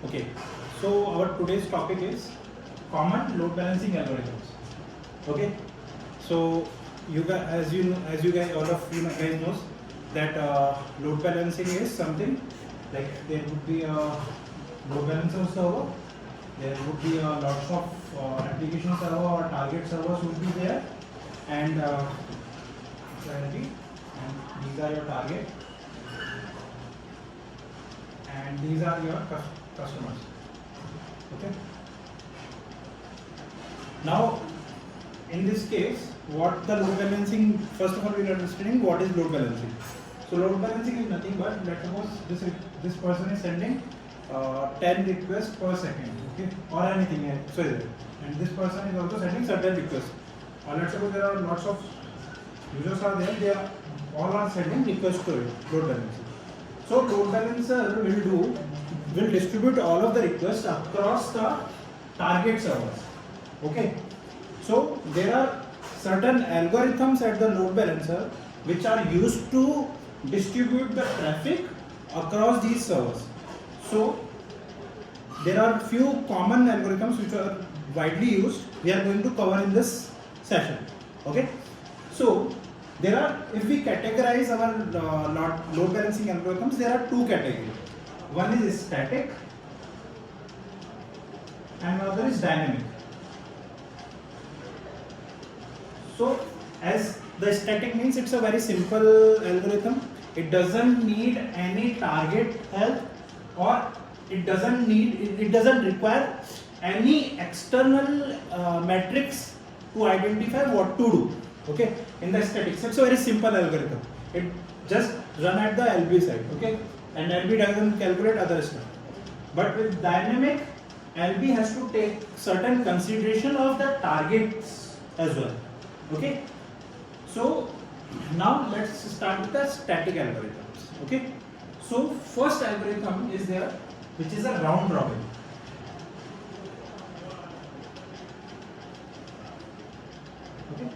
Okay, so our today's topic is common load balancing algorithms. Okay, so you guys, as you guys, all of you guys knows that load balancing is something like there would be a load balancer server, there would be lots of application server or target servers would be there, and these are your target, and these are your customers. Okay. Now, in this case, what the load balancing? First of all, we are understanding what is load balancing. So, load balancing is nothing but, let's suppose this person is sending 10 requests per second, okay, or anything. So, and this person is also sending certain requests. Or let's suppose there are lots of users are there. They are all are sending requests to it. Load balancing. So, load balancer will distribute all of the requests across the target servers. Okay. So there are certain algorithms at the load balancer which are used to distribute the traffic across these servers. So there are few common algorithms which are widely used. We are going to cover in this session. Okay. So there are, if we categorize our load balancing algorithms, there are two categories. One is static and another is dynamic. So as the static means, it's a very simple algorithm. It doesn't need any target help, or it doesn't require any external metrics to identify what to do. Okay, in the static, so it's a very simple algorithm. It just run at the LB side. Okay, and LB doesn't calculate other stuff. But with dynamic, LB has to take certain consideration of the targets as well. Okay, so now let's start with the static algorithms. Okay, so first algorithm is there, which is a round robin. Okay,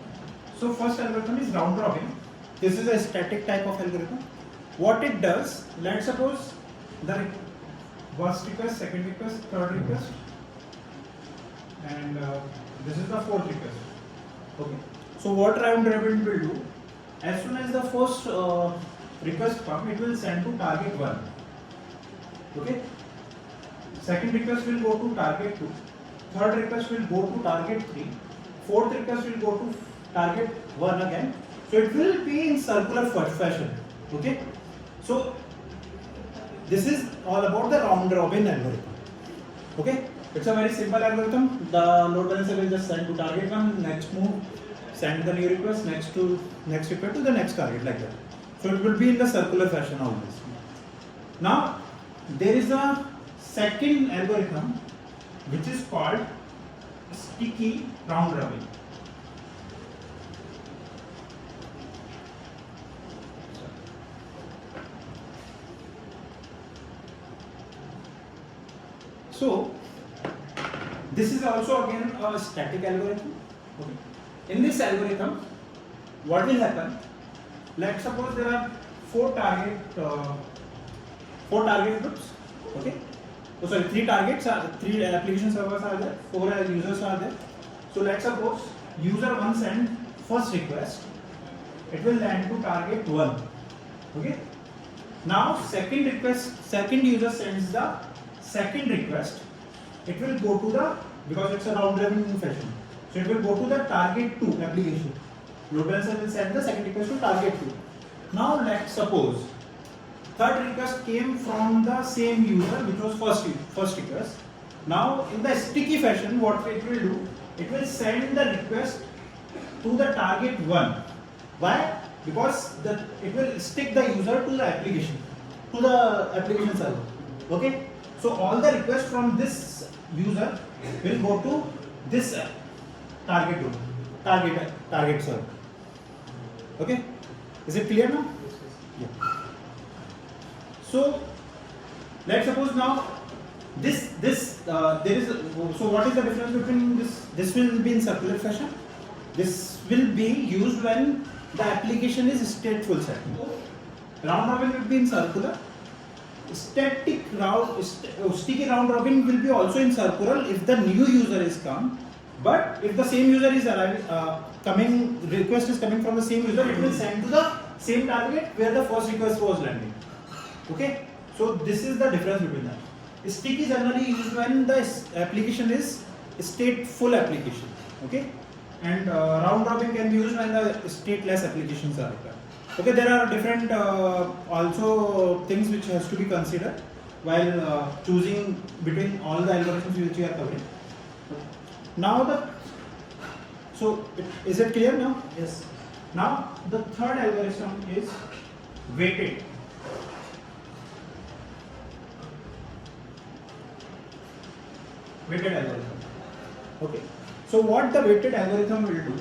so first algorithm is round robin. This is a static type of algorithm. What it does, let's suppose the first request, second request, third request, and this is the fourth request. Okay. So what round robin will do? As soon as the first request comes, it will send to target 1. Okay. Second request will go to target 2. Third request will go to target 3. Fourth request will go to target 1 again. So it will be in circular fashion. Okay. So this is all about the round robin algorithm. Okay. It's a very simple algorithm. The load balancer will just send to target 1, next move, send the new request, next request to the next target, like that. So it will be in the circular fashion always. Now there is a second algorithm which is called sticky round robin. So this is also again a static algorithm. Okay. In this algorithm, what will happen? Let's suppose there are four target groups. Okay. Oh, sorry, three targets are, three application servers are there, 4 users are there. So let's suppose user 1 send first request. It will land to target 1. Okay. Now second user sends the second request. It will go to the, because it's a round robin fashion, so it will go to the target 2 application. Load balancer will send the second request to target 2. Now let's suppose third request came from the same user which was first request. Now in the sticky fashion, what it will do, it will send the request to the target 1. Why? Because it will stick the user to the application server. Okay. So all the requests from this user will go to this target server. Okay, is it clear now? Yeah. So let's suppose now there is so what is the difference between this? This will be in circular fashion. This will be used when the application is stateful set. Round robin will be in circular, Sticky round robin will be also in circular if the new user is come, but if the same user is arriving, request is coming from the same user, it will send to the same target where the first request was landing. Okay, so this is the difference between them. Sticky generally used when the application is stateful application. Okay, and round robin can be used when the stateless applications are required. Okay, there are different also things which has to be considered while choosing between all the algorithms which we are covering. Now is it clear now? Yes. Now the third algorithm is weighted. Weighted algorithm. Okay. So what the weighted algorithm will do?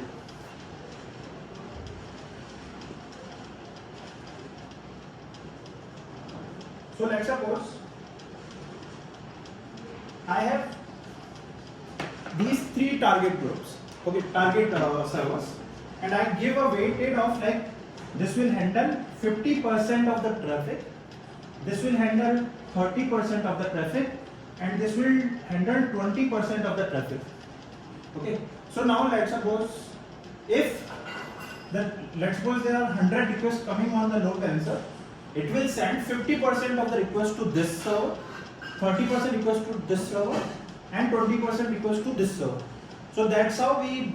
So let's suppose I have these three target groups, okay, target servers, and I give a weighted of like this will handle 50% of the traffic, this will handle 30% of the traffic, and this will handle 20% of the traffic. Okay. So now let's suppose let's suppose there are 100 requests coming on the load balancer. It will send 50% of the request to this server, 30% request to this server, and 20% request to this server. So that's how we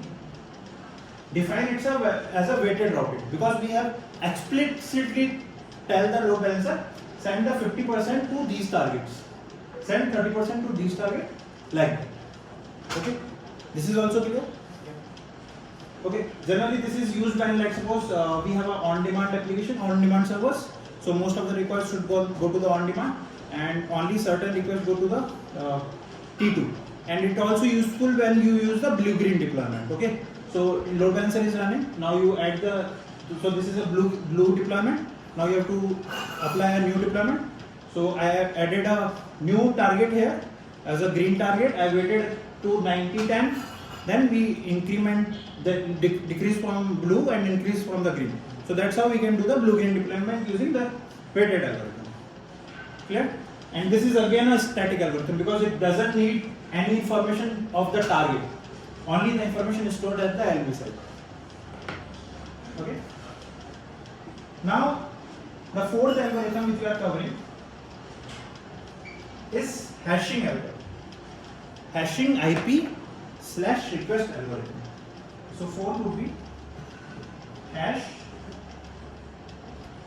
define it as a weighted routing, because we have explicitly tell the load balancer send the 50% to these targets, send 30% to these targets, like that. Okay, this is also clear. Okay, generally this is used when, let's suppose we have an on-demand application, on-demand servers. So most of the requests should go to the on-demand, and only certain requests go to the T2. And it also useful when you use the blue-green deployment. Okay, so load balancer is running. Now you add so this is a blue deployment. Now you have to apply a new deployment. So I have added a new target here as a green target. I waited to 90-10. Then we increment the decrease from blue and increase from the green. So that's how we can do the blue-green deployment using the weighted algorithm. Clear? And this is again a static algorithm because it doesn't need any information of the target. Only the information is stored at the LV side. Okay. Now the fourth algorithm which we are covering is hashing algorithm. Hashing IP/request algorithm. So fourth would be hash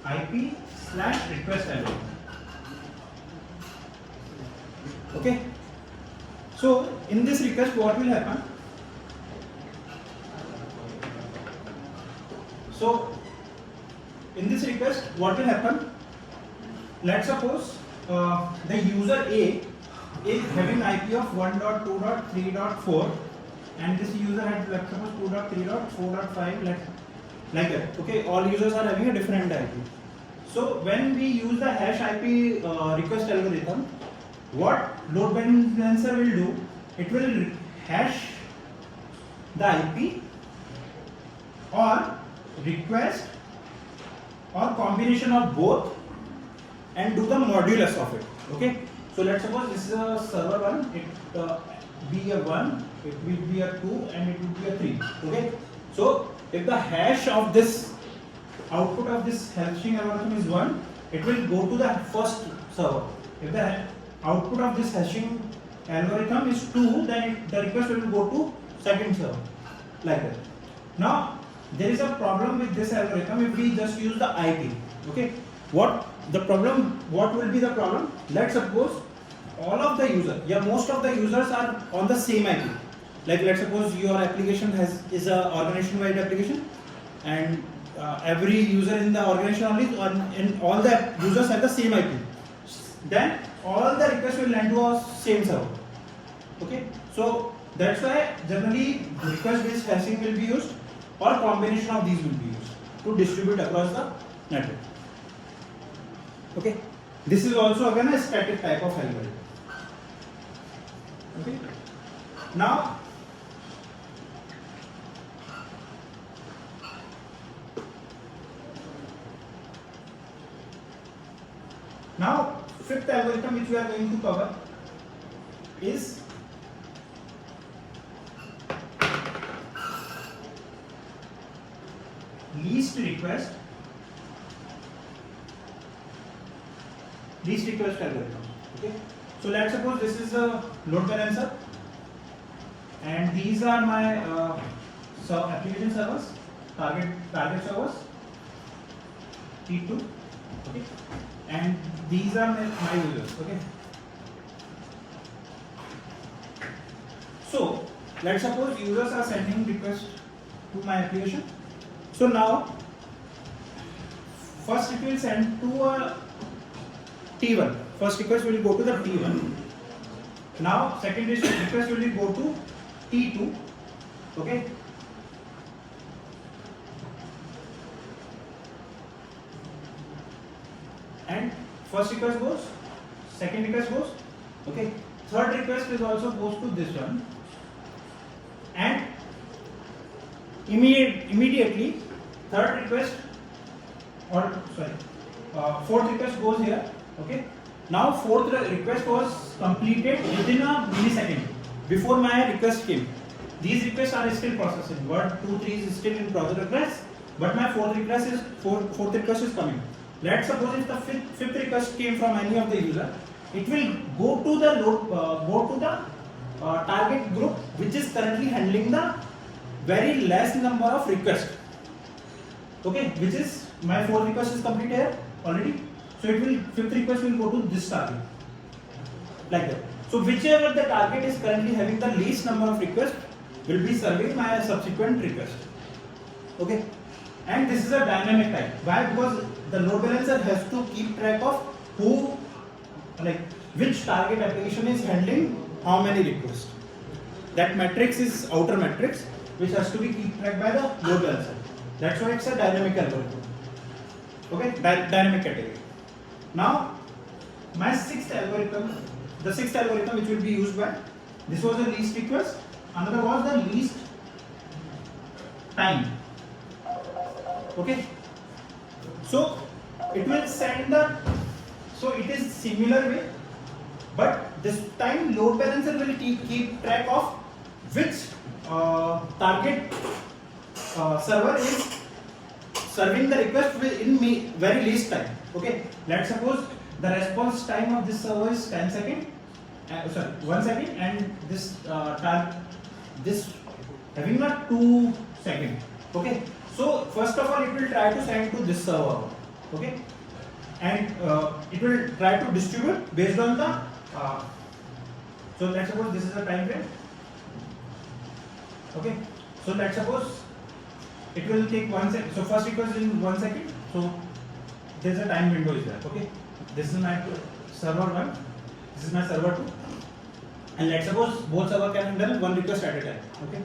IP/request algorithm. Okay. So in this request, what will happen? So in this request, what will happen? Let's suppose the user A is having IP of 1.2.3.4, and this user had, let's suppose, 2.3.4.5, like that. Okay, all users are having a different IP. So when we use the hash IP request algorithm, what load balancer will do? It will hash the IP or request or combination of both and do the modulus of it. Okay. So let's suppose this is a server 1. It be a 1, it will be a 2, and it will be a 3. Okay. So if the hash of this output of this hashing algorithm is 1, it will go to the first server. If the output of this hashing algorithm is 2, then the request will go to second server, like that. Now there is a problem with this algorithm if we just use the IP. Okay, what will be the problem? Let's suppose all of the most of the users are on the same IP. Like let's suppose your application is a organization wide application, and every user in the organization and all the users have the same IP. Then all the requests will land to a same server. Okay, so that's why generally request based hashing will be used, or combination of these will be used to distribute across the network. Okay, this is also again a static type of algorithm. Okay, now fifth fifth algorithm which we are going to cover is least request algorithm. Okay, so let's suppose this is a load balancer and these are my application servers, target servers T2. Okay, and these are my users. Okay, so let's suppose users are sending request to my application. So now first it will send to a T1. First request will go to the T1. Now second request will go to T2. Okay. And first request goes, second request goes. Okay. Third request is also goes to this one. And immediately third request fourth request goes here. Okay, now fourth request was completed within a millisecond before my request came. These requests are still processing. 1, 2, 3 is still in progress, but my fourth request is coming. Let's suppose if the fifth request came from any of the user, it will go to the target group which is currently handling the very less number of requests. Okay, which is my fourth request is complete here already. So fifth request will go to this target, like that. So whichever the target is currently having the least number of requests will be serving my subsequent request. Okay, and this is a dynamic type. Why? Because the load balancer has to keep track of which target application is handling how many requests. That matrix is outer matrix which has to be kept track by the load balancer. That's why it's a dynamic algorithm. Okay, dynamic category. Now, my sixth algorithm which will be used by, this was the least request, another was the least time. Okay, so it will send so it is similar way, but this time load balancer will keep track of which target server is serving the request in very least time. Okay, let's suppose the response time of this server is 1 second, and this this having a 2 second. Okay, so first of all it will try to send to this server. Okay, and it will try to distribute based on the so let's suppose this is a time frame. Okay, so let's suppose it will take 1 second. So first request in 1 second. So there is a time window is there. Okay, this is my server 1, this is my server 2, and let's suppose both server can handle one request at a time. Okay,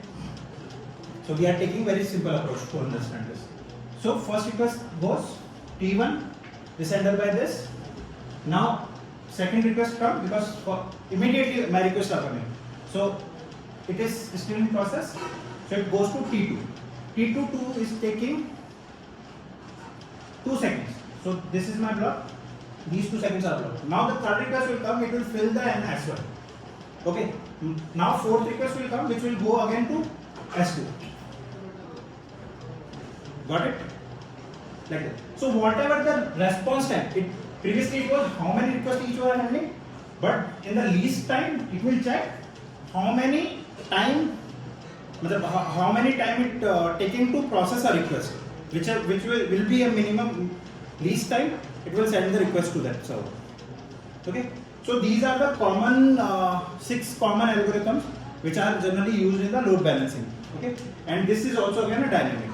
so we are taking very simple approach to understand this. So first request goes T1, this handled by this. Now second request comes because immediately my requests are coming. So it is still in process. So it goes to T2. T2 is taking 2 seconds. So this is my block. These 2 seconds are blocked. Now the third request will come. It will fill the N as well. Okay. Now fourth request will come, which will go again to S2. Got it? Like that. So whatever the response time, previously it was how many requests each were handling, but in the least time it will check how many time it taking to process a request, which will be a minimum least time. It will send the request to that server. Okay. So these are the common 6 common algorithms which are generally used in the load balancing. Okay, and this is also again a dynamic.